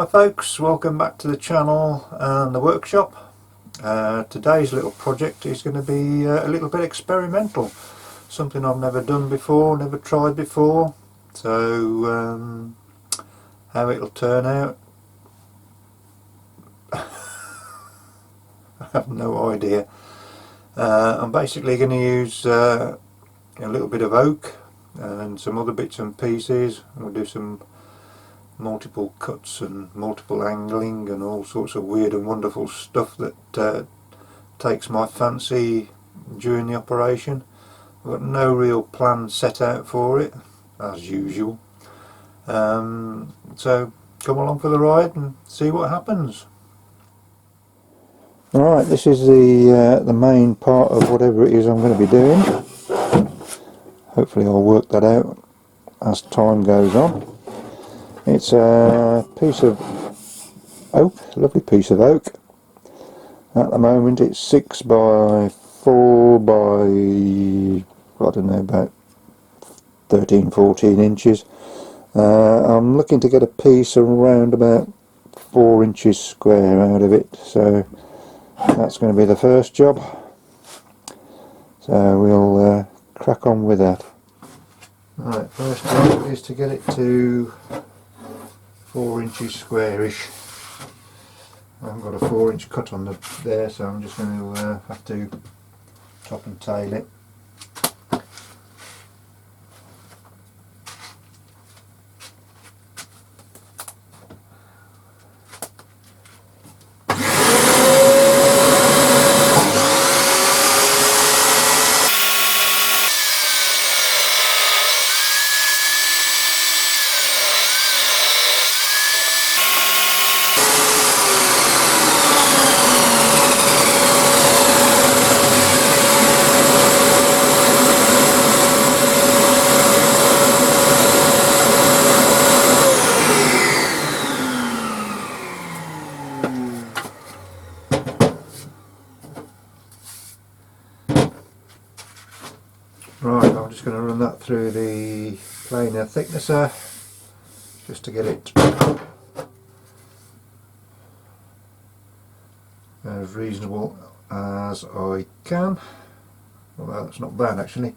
folks, welcome back to the channel and the workshop. Today's little project is going to be a little bit experimental, something I've never done before, never tried before, so how it'll turn out I have no idea. I'm basically going to use a little bit of oak and some other bits and pieces. We'll do some multiple cuts and multiple angling and all sorts of weird and wonderful stuff that takes my fancy during the operation. I've got no real plan set out for it, as usual, so come along for the ride and see what happens. Alright, this is the main part of whatever it is I'm going to be doing. Hopefully I'll work that out as time goes on. It's a piece of oak, a lovely piece of oak. At the moment it's 6 by 4 by, I don't know, about 13-14 inches. I'm looking to get a piece around about 4 inches square out of it, so that's going to be the first job. So we'll crack on with that. Right, first job is to get it to 4 inches squarish. I haven't got a 4-inch cut on there, so I'm just going to have to top and tail it. Right, I'm just going to run that through the planer thicknesser just to get it as reasonable as I can. Well, that's not bad actually.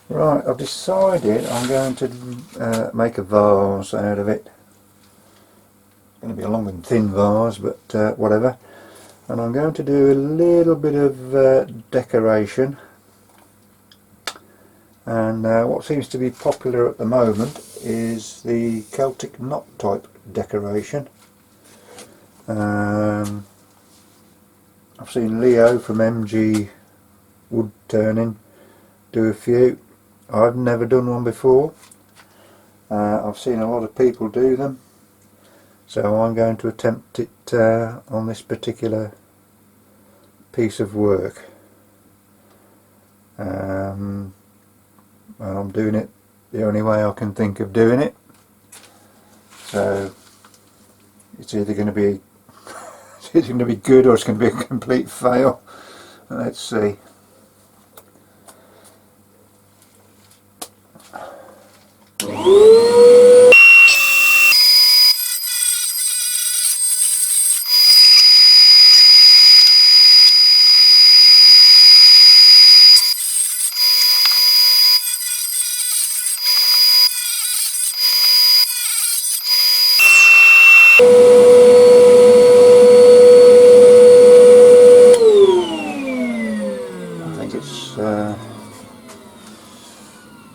Right, I've decided I'm going to make a vase out of it. It's going to be a long and thin vase, but whatever. And I'm going to do a little bit of decoration. And what seems to be popular at the moment is the Celtic knot type decoration. I've seen Leo from MG Wood Turning do a few. I've never done one before. I've seen a lot of people do them, so I'm going to attempt it on this particular piece of work. And I'm doing it the only way I can think of doing it, so it's either going to be good or it's going to be a complete fail. Let's see. I think it's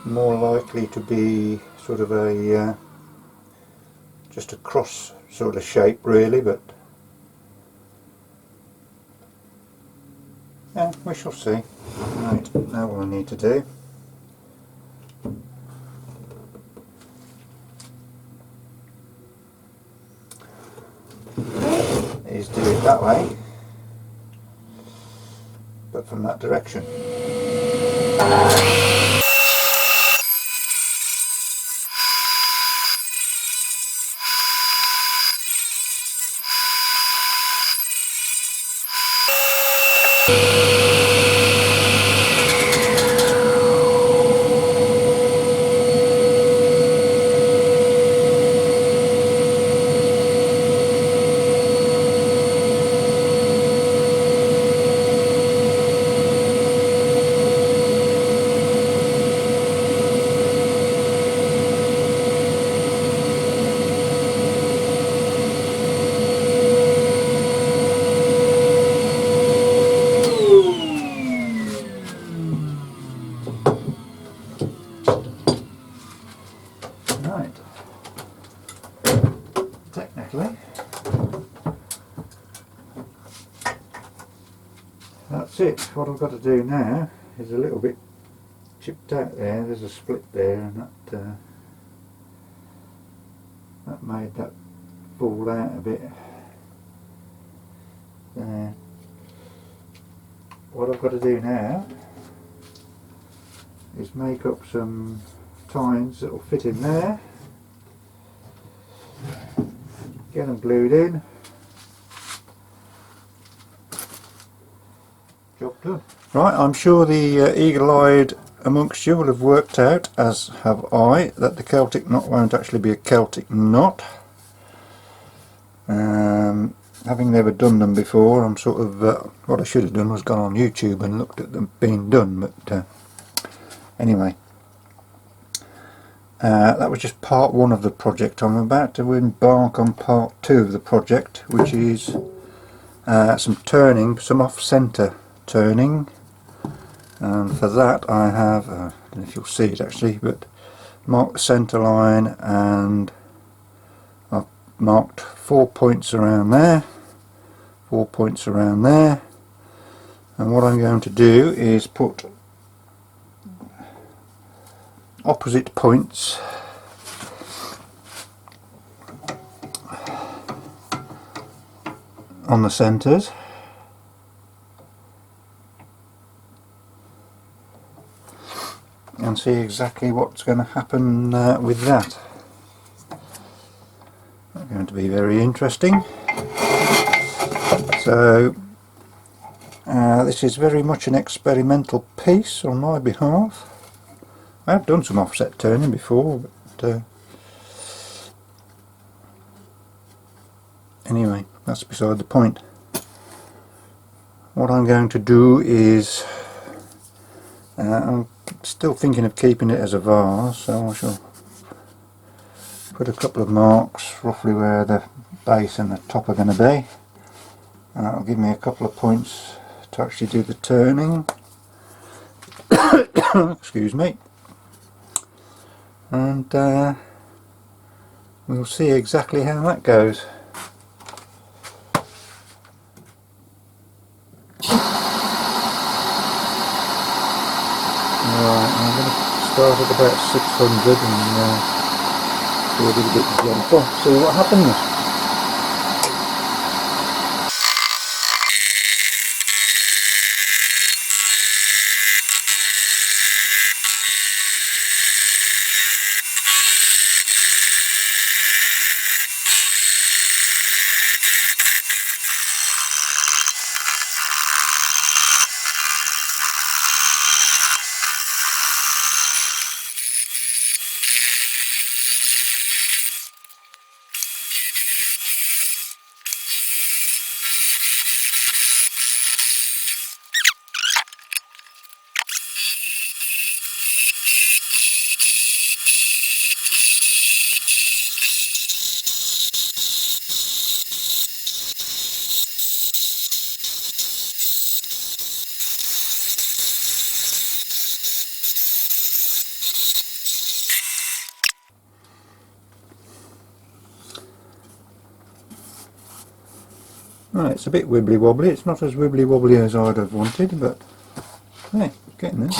more likely to be sort of a just a cross sort of shape really, but yeah, we shall see. Right, now what I need to do that way, but from that direction. Right, technically that's it. What I've got to do now is a little bit chipped out there. There's a split there, and that made that fall out a bit there. What I've got to do now is make up some tines that will fit in there, get them glued in, job done. Right, I'm sure the eagle-eyed amongst you will have worked out, as have I, that the Celtic knot won't actually be a Celtic knot. Having never done them before, I'm sort of, what I should have done was gone on YouTube and looked at them being done, but anyway. That was just part one of the project. I'm about to embark on part two of the project, which is some turning, some off-centre turning, and for that I have, I don't know if you'll see it actually, but marked the centre line, and I've marked 4 points around there, 4 points around there, and what I'm going to do is put opposite points on the centres, and see exactly what's going to happen with that. That's going to be very interesting. So this is very much an experimental piece on my behalf. I have done some offset turning before, but anyway, that's beside the point. What I'm going to do is, I'm still thinking of keeping it as a vase, so I shall put a couple of marks roughly where the base and the top are going to be, and that'll give me a couple of points to actually do the turning. Excuse me. And we'll see exactly how that goes. Right, I'm going to start at about 600 and do a little bit of jump off, see what happens. Right, it's a bit wibbly wobbly. It's not as wibbly wobbly as I'd have wanted, but hey, getting there.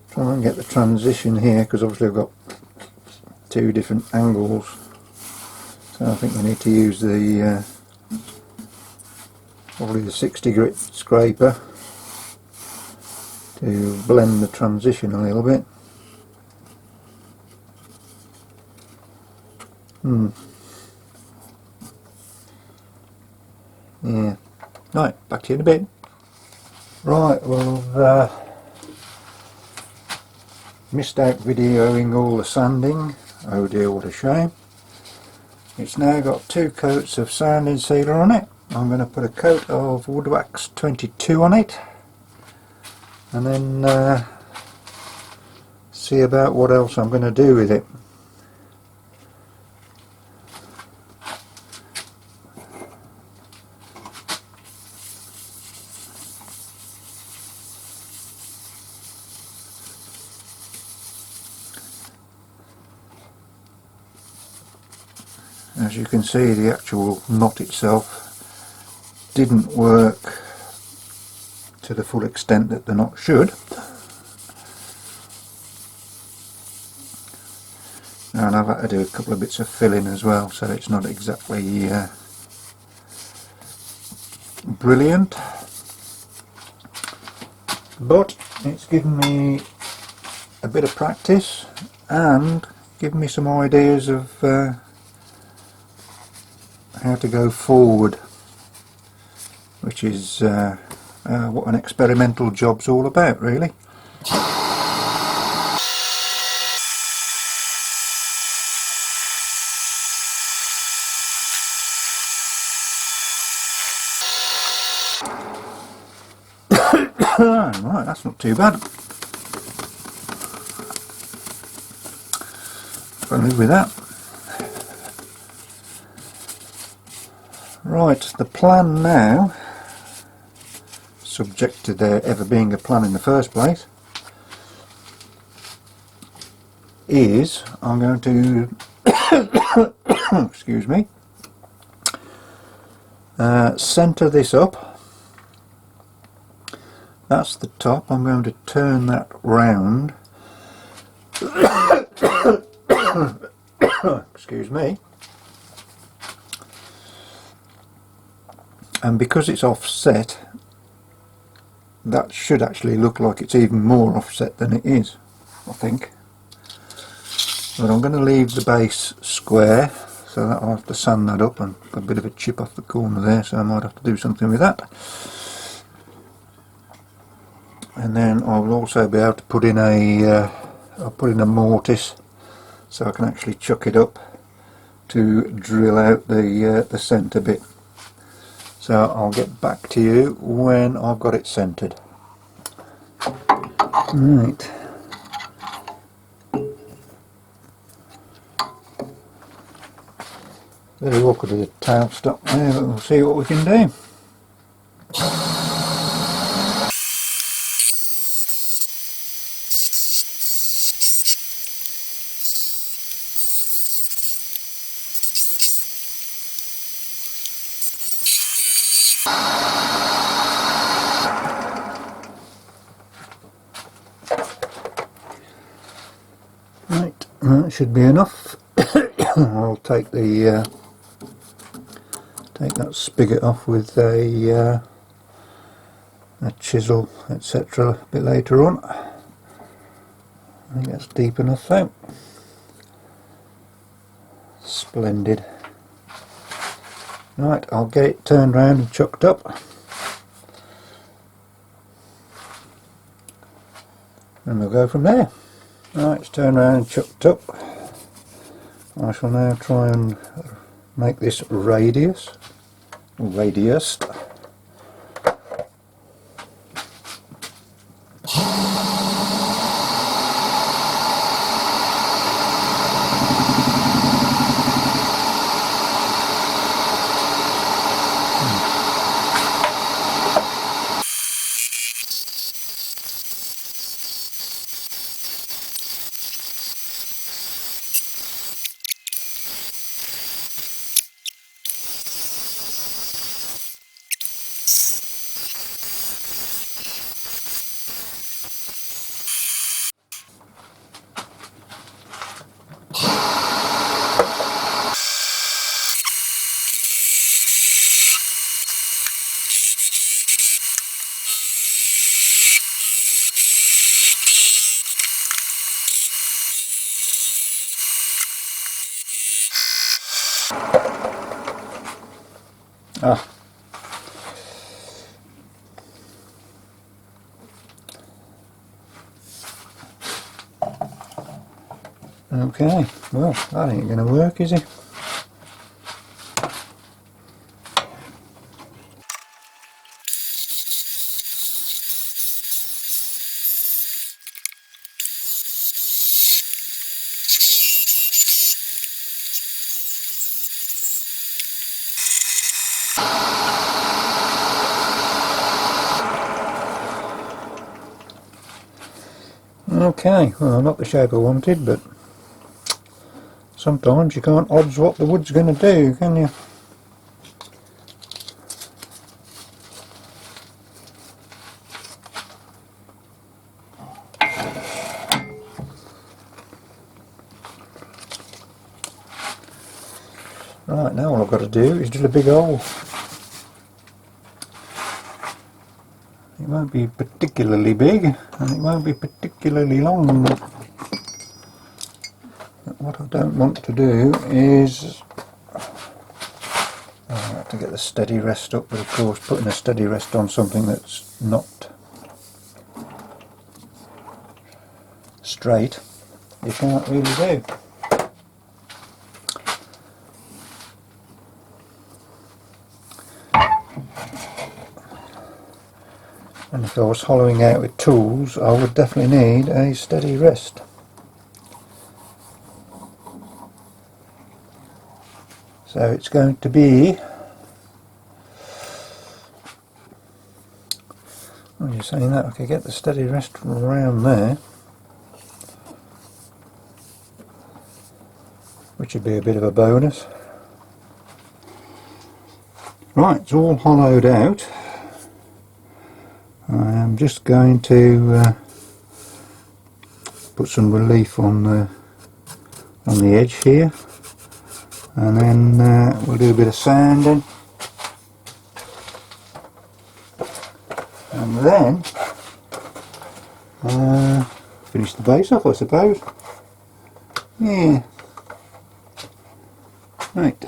Try and get the transition here, because obviously I've got two different angles, so I think I need to use the probably the 60 grit scraper to blend the transition a little bit. Yeah. Right, back to you in a bit. Right, well, missed out videoing all the sanding. Oh dear, what a shame. It's now got 2 coats of sanding sealer on it. I'm going to put a coat of Wood Wax 22 on it, and then see about what else I'm going to do with it. As you can see, the actual knot itself didn't work to the full extent that the knot should. And I've had to do a couple of bits of filling as well, so it's not exactly brilliant, but it's given me a bit of practice and given me some ideas of how to go forward, which is what an experimental job's all about, really. Right, that's not too bad. I'll live with that. Right, the plan now, subject to there ever being a plan in the first place, is I'm going to excuse me, centre this up. That's the top. I'm going to turn that round excuse me, and because it's offset, that should actually look like it's even more offset than it is, I think. But I'm going to leave the base square, so that I'll have to sand that up, and got a bit of a chip off the corner there, so I might have to do something with that. And then I'll also be able to put in I'll put in a mortise, so I can actually chuck it up to drill out the centre bit. So I'll get back to you when I've got it centred. Right. Very awkward with the tail stuck there, but we'll see what we can do. Right, that should be enough. I'll take the take that spigot off with a chisel, etc. a bit later on. I think that's deep enough though. Splendid. Right, I'll get it turned round and chucked up, and we'll go from there. Right, it's turned around and chucked up. I shall now try and make this radius, Ah. Okay, well, that ain't going to work, is it? Okay, well, not the shape I wanted, but sometimes you can't odds what the wood's going to do, can you? Right, now all I've got to do is drill a big hole. It won't be particularly big, and it won't be particularly long. But what I don't want to do is... I have to get the steady rest up, but of course putting a steady rest on something that's not straight, you can't really do. And if I was hollowing out with tools, I would definitely need a steady rest. So it's going to be, when you're saying that, I could get the steady rest from around there, which would be a bit of a bonus. Right, it's all hollowed out. I'm just going to put some relief on the edge here, and then we'll do a bit of sanding, and then finish the base off, I suppose. Yeah. Right.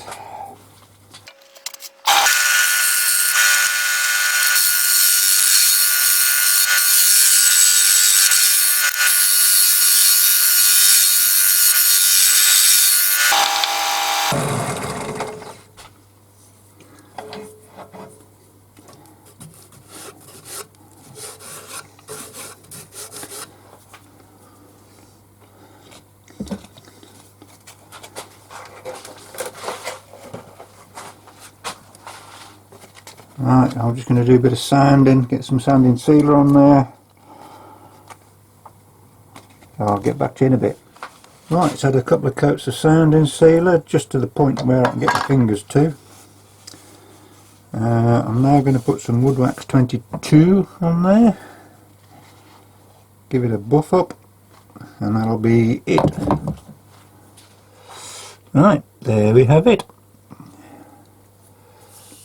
Right, I'm just going to do a bit of sanding, get some sanding sealer on there. I'll get back to you in a bit. Right, it's had a couple of coats of sanding sealer, just to the point where I can get my fingers to. I'm now going to put some Wood Wax 22 on there. Give it a buff up, and that'll be it. Right, there we have it.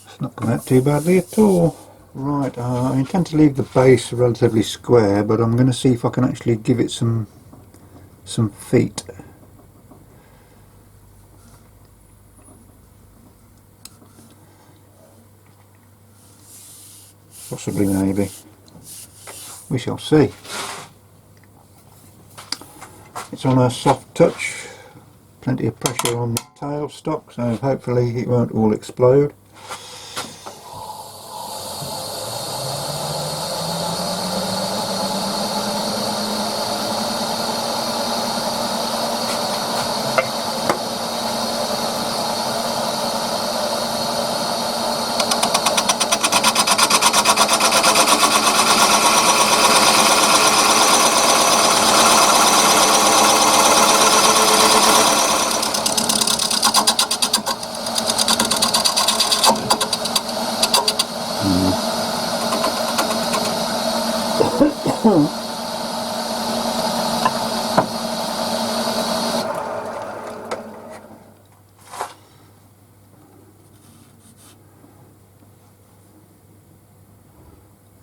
It's not come out too badly at all. Right, I intend to leave the base relatively square, but I'm going to see if I can actually give it some feet. Possibly, maybe. We shall see. It's on a soft touch, plenty of pressure on the tailstock, so hopefully it won't all explode.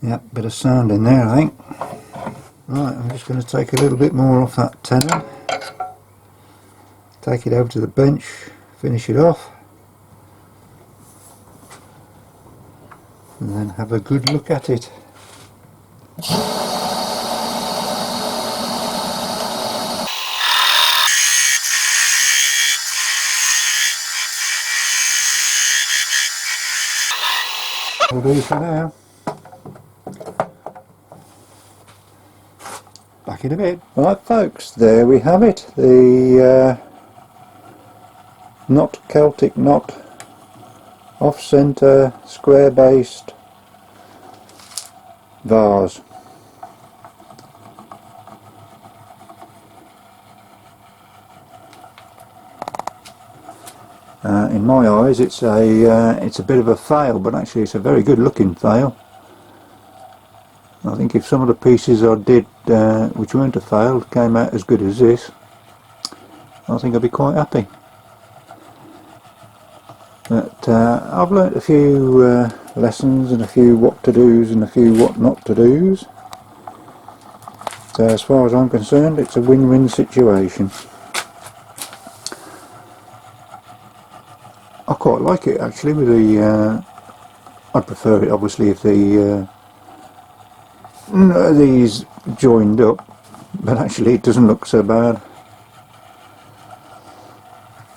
Yep, bit of sound in there, I think. Right, I'm just going to take a little bit more off that tenon, take it over to the bench, finish it off, and then have a good look at it. Will do for now. Back in a bit. Right folks, there we have it. The not Celtic knot, off-centre, square-based vase. In my eyes, it's a bit of a fail, but actually it's a very good looking fail. I think if some of the pieces I did which weren't a fail came out as good as this, I think I'd be quite happy. But I've learnt a few lessons and a few what to do's and a few what not to do's. So as far as I'm concerned, it's a win-win situation. I quite like it actually with the I'd prefer it obviously if the these joined up, but actually it doesn't look so bad.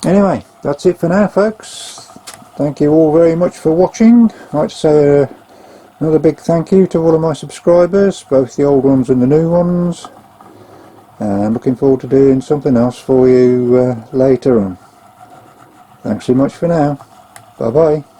Anyway, that's it for now folks. Thank you all very much for watching. I'd like to say another big thank you to all of my subscribers, both the old ones and the new ones, and looking forward to doing something else for you later on. Thanks so much for now. Bye bye.